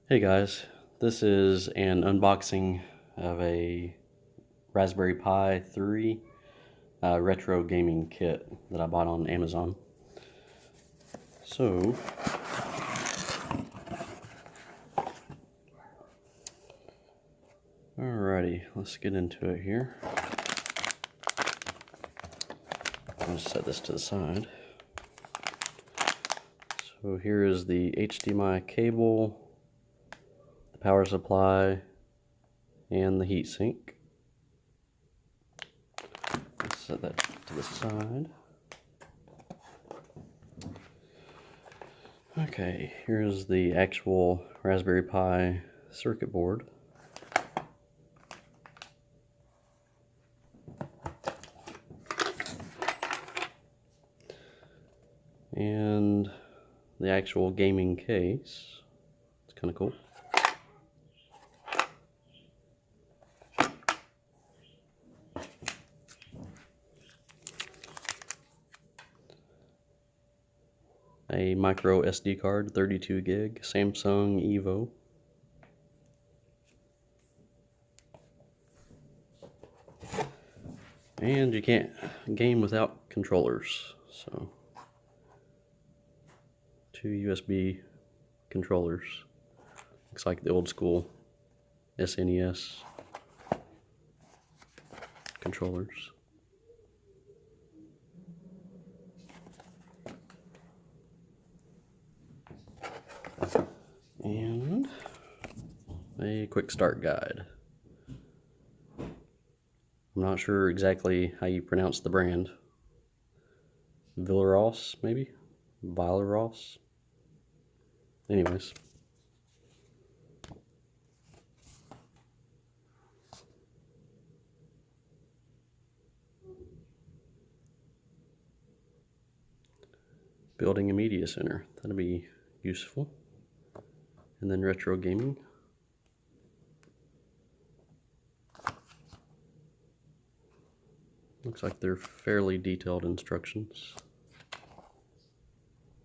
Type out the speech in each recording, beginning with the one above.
Hey guys, this is an unboxing of a Raspberry Pi 3 retro gaming kit that I bought on Amazon. So, alrighty, let's get into it here. I'll just set this to the side. So here is the HDMI cable, the power supply, and the heatsink. Let's set that to the side. Okay, here's the actual Raspberry Pi circuit board. And the actual gaming case. It's kind of cool. A micro SD card, 32 gig, Samsung Evo. And you can't game without controllers, so 2 USB controllers. Looks like the old school SNES controllers. And a quick start guide. I'm not sure exactly how you pronounce the brand. Villaros, maybe? Villaros? Anyways. Building a media center. That'll be useful. And then retro gaming. Looks like they're fairly detailed instructions.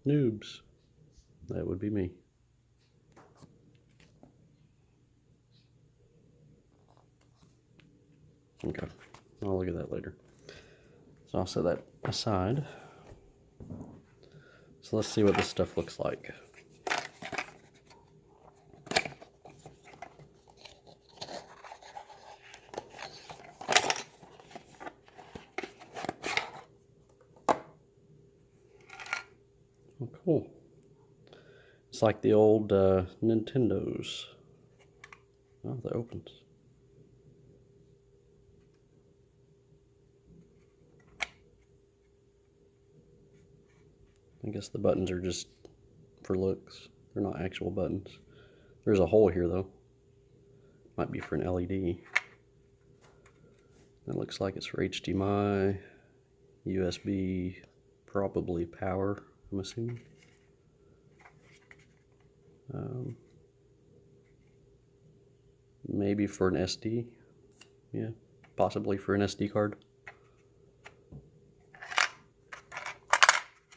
Noobs. That would be me. Okay, I'll look at that later. So I'll set that aside. So let's see what this stuff looks like. Oh, cool. It's like the old Nintendos. Oh, that opens. I guess the buttons are just for looks. They're not actual buttons. There's a hole here though. Might be for an LED. That looks like it's for HDMI, USB, probably power, I'm assuming. Maybe for an SD. Yeah, possibly for an SD card.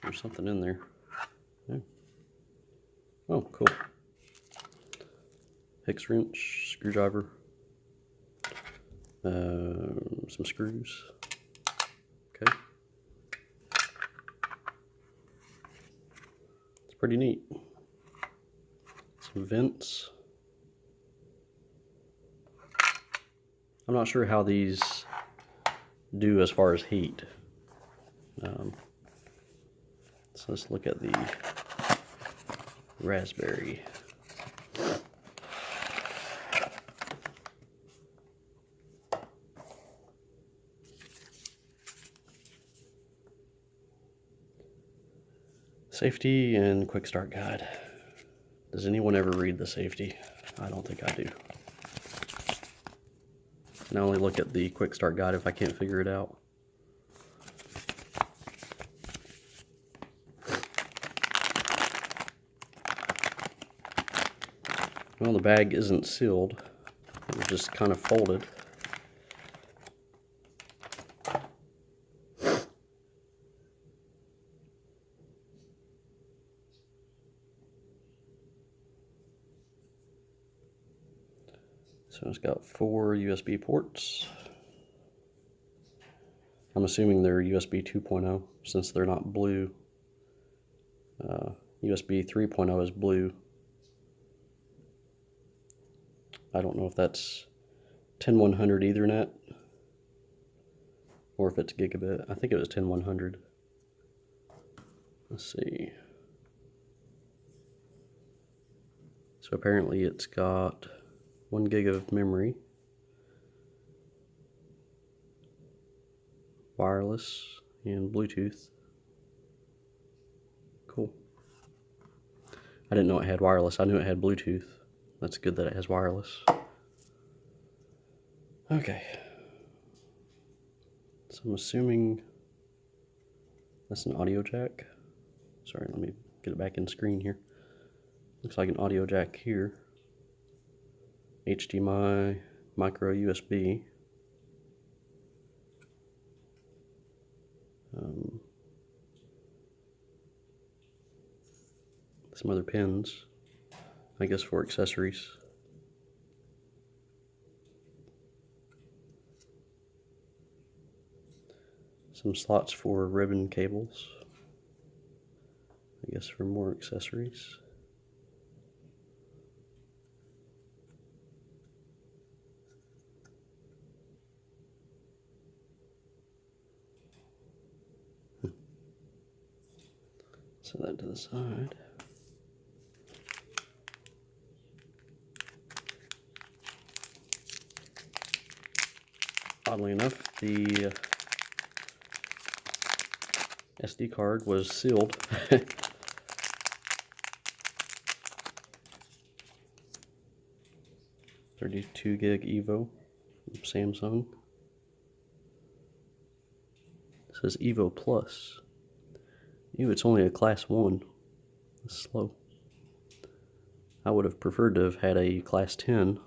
There's something in there. Yeah. Oh, cool. Hex wrench, screwdriver, some screws. Okay. It's pretty neat. Some vents. I'm not sure how these do as far as heat. So let's look at the Raspberry. Safety and quick start guide. Does anyone ever read the safety? I don't think I do. And I only look at the quick start guide if I can't figure it out. Well, the bag isn't sealed. It was just kind of folded. So it's got 4 USB ports. I'm assuming they're USB 2.0 since they're not blue. USB 3.0 is blue. I don't know if that's 10100 Ethernet or if it's gigabit. I think it was 10100. Let's see. So apparently it's got 1 gig of memory, wireless, and Bluetooth. Cool. I didn't know it had wireless. I knew it had Bluetooth. That's good that it has wireless. Okay. So I'm assuming that's an audio jack. Sorry, let me get it back in screen here. Looks like an audio jack here. HDMI, micro USB. Some other pins, I guess for accessories. Some slots for ribbon cables, I guess for more accessories. Set that to the side. Oddly enough, the SD card was sealed. 32 gig Evo from Samsung. It says Evo Plus. Ew, it's only a class 1. That's slow. I would have preferred to have had a class 10.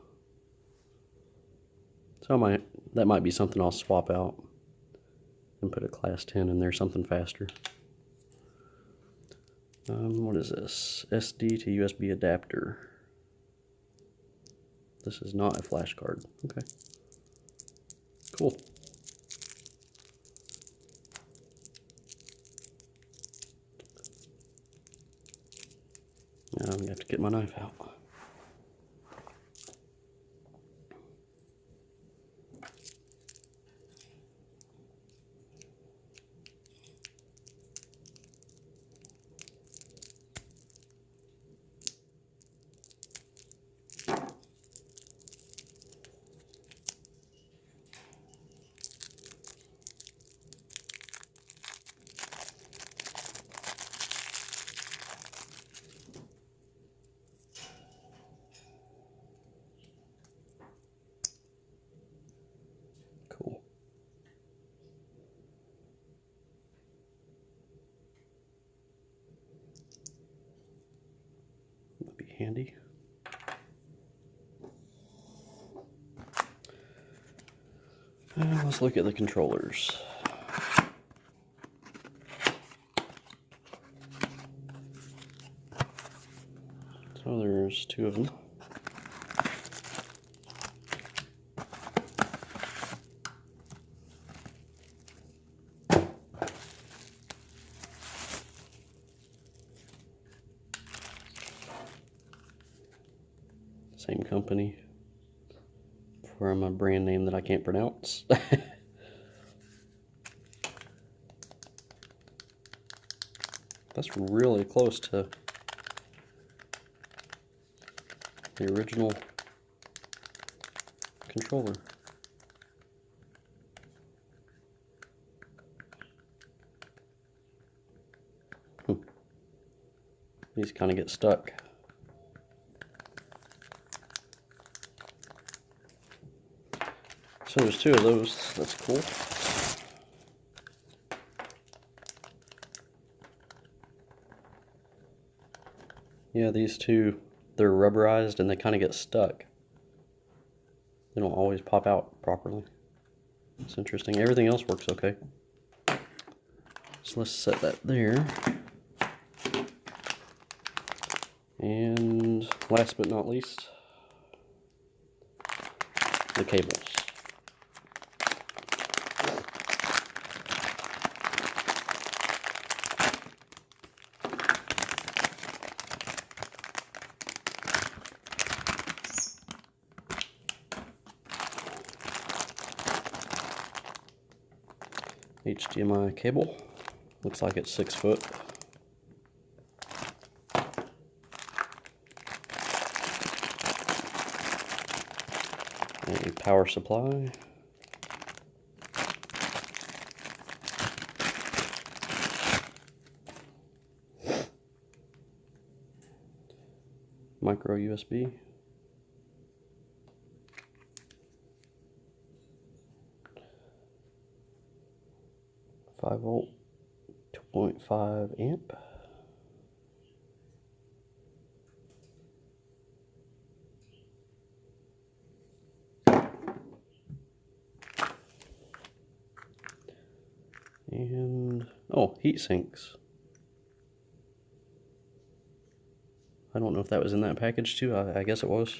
So that might be something I'll swap out and put a class 10 in there, something faster. What is this? SD to USB adapter. This is not a flash card. Okay. Cool. Now I'm going to have to get my knife out. Cool. That'd be handy. Let's look at the controllers. So there's 2 of them. Same company from a brand name that I can't pronounce. That's really close to the original controller. These kind of get stuck. So there's 2 of those. That's cool. Yeah, these 2, they're rubberized and they kind of get stuck. They don't always pop out properly. It's interesting. Everything else works okay. So let's set that there. And last but not least, the cables. HDMI cable. Looks like it's 6 foot. A power supply. Micro USB. 5 volt, 2.5 amp. And, oh, heat sinks. I don't know if that was in that package too. I guess it was.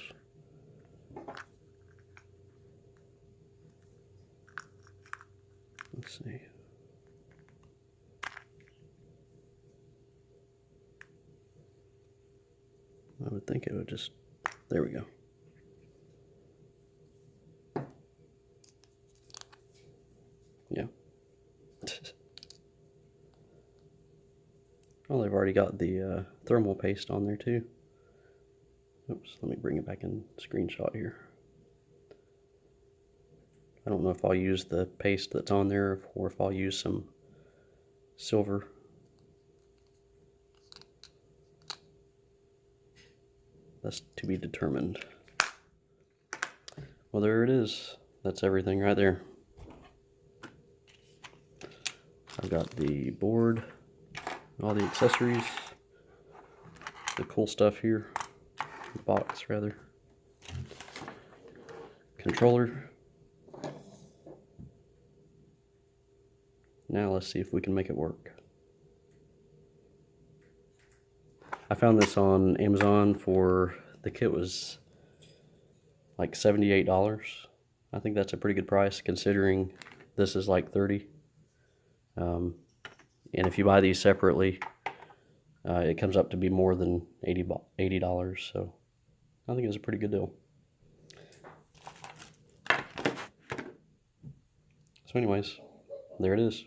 Let's see. I would think it would just, there we go. Yeah. Oh, they've already got the thermal paste on there too. Oops, let me bring it back in screenshot here. I don't know if I'll use the paste that's on there or if I'll use some silver. That's to be determined. Well, there it is. That's everything right there. I've got the board, all the accessories, the cool stuff here, the box rather, controller. Now let's see if we can make it work. I found this on Amazon for, the kit was like $78. I think that's a pretty good price considering this is like $30. And if you buy these separately, it comes up to be more than $80. So I think it's a pretty good deal. So anyways, there it is.